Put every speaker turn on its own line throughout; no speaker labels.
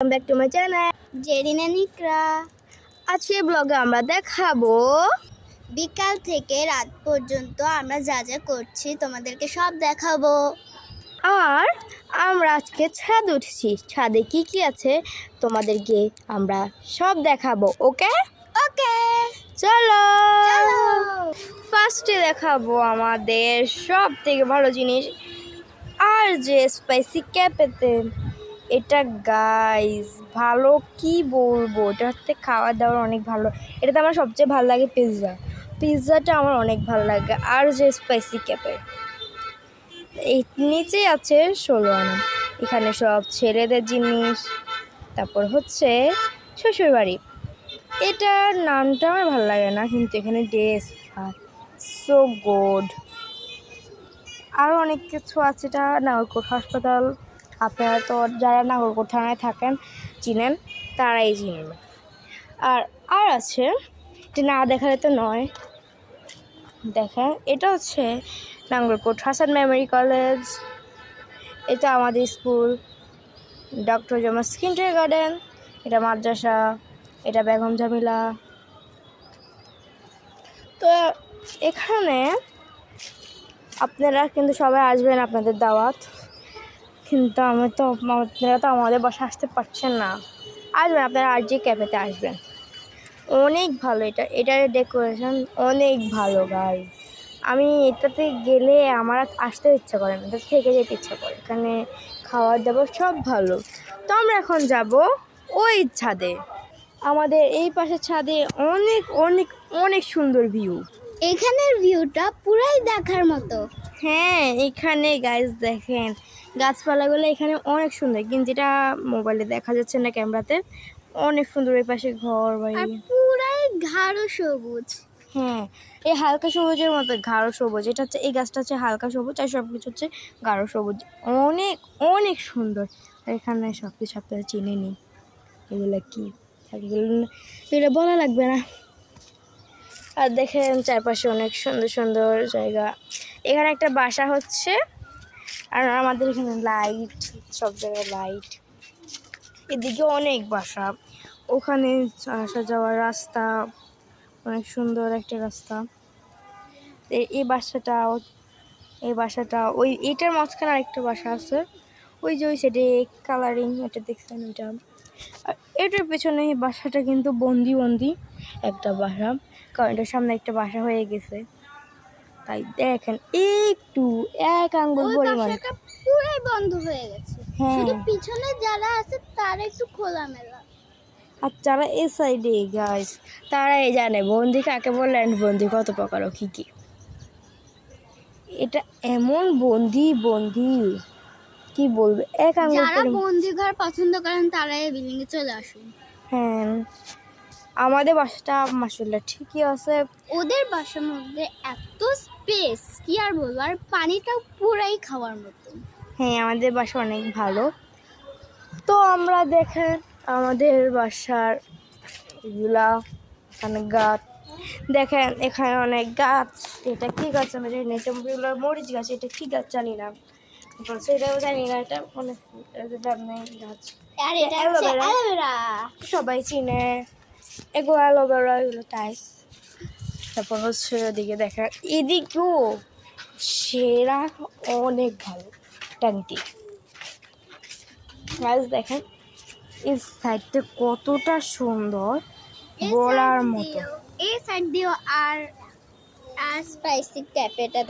Welcome back to my channel
জেরিনা নিকরা।
আজকে ব্লগে আমরা দেখাবো
বিকাল থেকে রাত পর্যন্ত আমরা যা যা করছি তোমাদেরকে সব দেখাবো।
আর আমরা আজকে ছাদ উঠছি, ছাদে কি কি আছে তোমাদেরকে আমরা সব দেখাবো। ওকে
ওকে
চলো
চলো।
ফার্স্টে দেখাবো আমাদের সব থেকে ভালো জিনিস আর যে স্পাইসি ক্যাফেতে। এটা গাইস ভালো কি বলবো, এটাতে খাওয়া দাওয়ার অনেক ভালো। এটাতে আমার সবচেয়ে ভালো লাগে পিৎজাটা আমার অনেক ভালো লাগে। আর যে স্পাইসি ক্যাফে এই নিচেই আছে 16 আনা, এখানে সব ছেলেদের জিনিস। তারপর হচ্ছে শ্বশুরবাড়ি, এটার নামটা আমার ভালো লাগে না, কিন্তু এখানে ড্রেস সো গুড। আরও অনেক কিছু আছে। এটা নাগরকোট হাসপাতাল, আপনারা তো যারা নাগরকোট থানায় থাকেন চিনেন, তারাই চিনবে। আর আর আছে, এটা না দেখালে তো নয়, দেখেন এটা হচ্ছে নাগরকোট হাসান মেমোরি কলেজ। এটা আমাদের স্কুল ডক্টর জমাস কিন্ডারগার্টেন। এটা মাদ্রাসা, এটা বেগম জামিলা। তো এখানে আপনারা কিন্তু সবাই আসবেন, আপনাদের দাওয়াত। কিন্তু আপনারা তো আমাদের বাসা আসতে পারছেন না, আসবেন আপনারা আর যে ক্যাফেতে আসবেন, অনেক ভালো। এটার ডেকোরেশন অনেক ভালো গাইজ। আমি এটাতে গেলে আমার আসতে ইচ্ছা করে না, এটা থেকে যেতে ইচ্ছা করে। এখানে খাওয়া দাওয়া সব ভালো। তো আমরা এখন যাব ওই ছাদে, আমাদের এই পাশের ছাদে অনেক অনেক অনেক সুন্দর ভিউ।
এখানের ভিউটা পুরাই দেখার মতো।
হ্যাঁ এখানে গাইজ দেখেন গাছপালাগুলো এখানে অনেক সুন্দর, কিন্তু এটা মোবাইলে দেখা যাচ্ছে না, ক্যামেরাতে অনেক সুন্দর। এই পাশে ঘর বাড়ি
আর পুরাই গাঢ় সবুজ।
হ্যাঁ এই হালকা সবুজের মতো গাঢ় সবুজ। এটা হচ্ছে এই গাছটা হচ্ছে হালকা সবুজ, আর সব কিছু হচ্ছে গাঢ় সবুজ। অনেক অনেক সুন্দর। আর এখানে সব কিছু আপনারা চিনে নিই, এগুলো কি এগুলো বলা লাগবে না। আর দেখেন চারপাশে অনেক সুন্দর সুন্দর জায়গা। এখানে একটা বাসা হচ্ছে, আর আমাদের এখানে লাইট, সব জায়গায় লাইট। এদিকে অনেক বাসা, ওখানে আসা যাওয়ার রাস্তা অনেক সুন্দর একটা রাস্তা। এই বাসাটা ওই এটার মাঝখানে আরেকটা বাসা আছে, ওই যে ওই সাইডে কালারিং, এটা দেখছেন ওইটা। আর এটার পেছনে এই বাসাটা কিন্তু বন্দি একটা বাসা, কারণ এটার সামনে একটা বাসা হয়ে গেছে। তাই দেখেন একটু এক আঙ্গুল পরিমাণ
পুরাই বন্ধ হয়ে গেছে।
হ্যাঁ
শুধু পিছনে যারা আছে তারা একটু খোলামেলা।
আর যারা এই সাইডে গাইস তারাই জানে বন্দি কাকে বলে, বন্দি কত প্রকার ও কি। এটা এমন বন্দি কি বলবো, এক আঙ্গুল
যারা বন্দি ঘর পছন্দ করেন তারা এই বিল্ডিং এ চলে আসুন।
হ্যাঁ আমাদের বাসাটা মাশাআল্লাহ ঠিকই আছে।
ওদের বাসার মধ্যে এত স্পেস কি আর বলবো, আর পানিটাও পুরাই খাওয়ার মতো।
হ্যাঁ আমাদের বাসা অনেক ভালো। তো আমরা দেখেন আমাদের বাসার এগুলা, এখানে গাছ দেখেন, এখানে অনেক গাছ। এটা কি গাছ আমি জানি না, এটা মরিচ গাছ, এটা কি গাছ জানি না, সেটাও জানি না। এটা অনেক গাছ,
আর এটা হচ্ছে অ্যালোভেরা।
সবাই চিনে এগুলো অ্যালোভেরা, এগুলো টাইস। তারপর হচ্ছে ওদিকে দেখেন, এদিকেও সেরা অনেক ভালো ট্যাঙ্কি গাছ। দেখেন এই সাইডটা কতটা সুন্দর বলার মতো।
এই সাইড দিও আর স্পাইসি ক্যাফেটা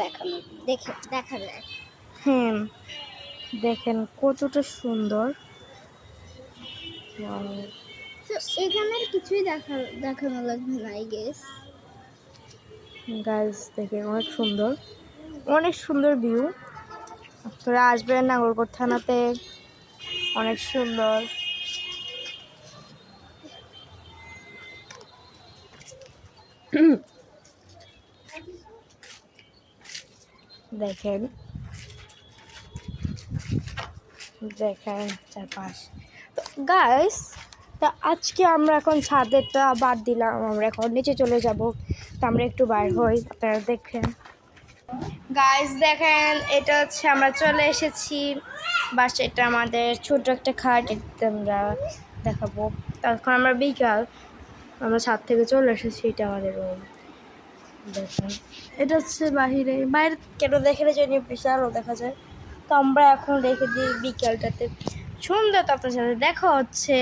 দেখা যায়।
হ্যাঁ দেখেন কতটা সুন্দর।
তো এখানে কিছুই দেখানো লাগবে না আই গেস।
গাছ দেখে অনেক সুন্দর ভিউ। আপনারা আসবেন নাগরকোট থানাতে, অনেক সুন্দর। দেখেন চারপাশ। তো গাইস তা আজকে আমরা এখন ছাদেরটা বাদ দিলাম, আমরা এখন নিচে চলে যাব। তো আমরা একটু বাইর হই, আপনারা দেখেন গাইস। দেখেন এটা হচ্ছে আমরা চলে এসেছি বাস এটা আমাদের ছোট একটা খাট, এটা আমরা দেখাবো। তখন আমরা বিকাল, আমরা ছাদ থেকে চলে এসেছি, এটা আমাদের রুম। দেখুন এটা হচ্ছে বাইরে কেন দেখে জানি বিশালও দেখা যায়। তো আমরা এখন রেখে দিই বিকালটাতে সুন্দর, আপনার সাথে দেখা হচ্ছে।